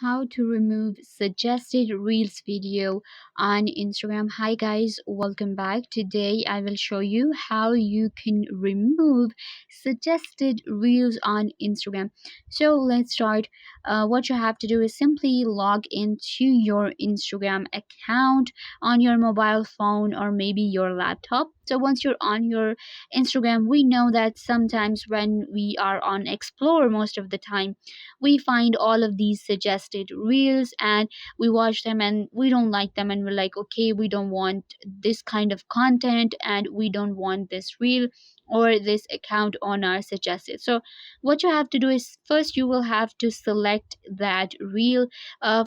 How to remove suggested reels video on Instagram. Hi guys, welcome back. Today I will show you how you can remove suggested reels on Instagram. So let's start. What you have to do is simply log into your Instagram account on your mobile phone or maybe your laptop. So once you're on your Instagram, we know that sometimes when we are on explore, most of the time we find all of these suggested reels and we watch them and we don't like them, and we're like, okay, we don't want this kind of content and we don't want this reel or this account on our suggested. So what you have to do is first you will have to select that reel.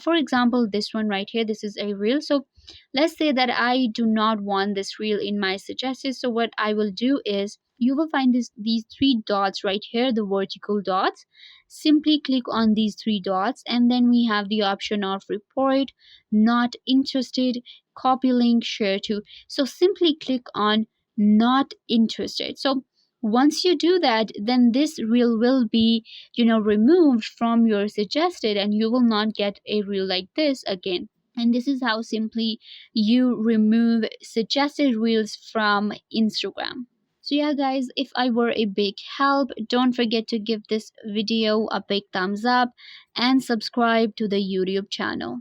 For example, this one right here, this is a reel. So let's say that I do not want this reel in my suggested. So what I will do is you will find these three dots right here, the vertical dots. Simply click on these three dots and then we have the option of report, not interested, copy link, share to. So simply click on not interested. So once you do that, then this reel will be removed from your suggested and you will not get a reel like this again. And this is how simply you remove suggested reels from Instagram. So yeah guys, if I were a big help, don't forget to give this video a big thumbs up and subscribe to the YouTube channel.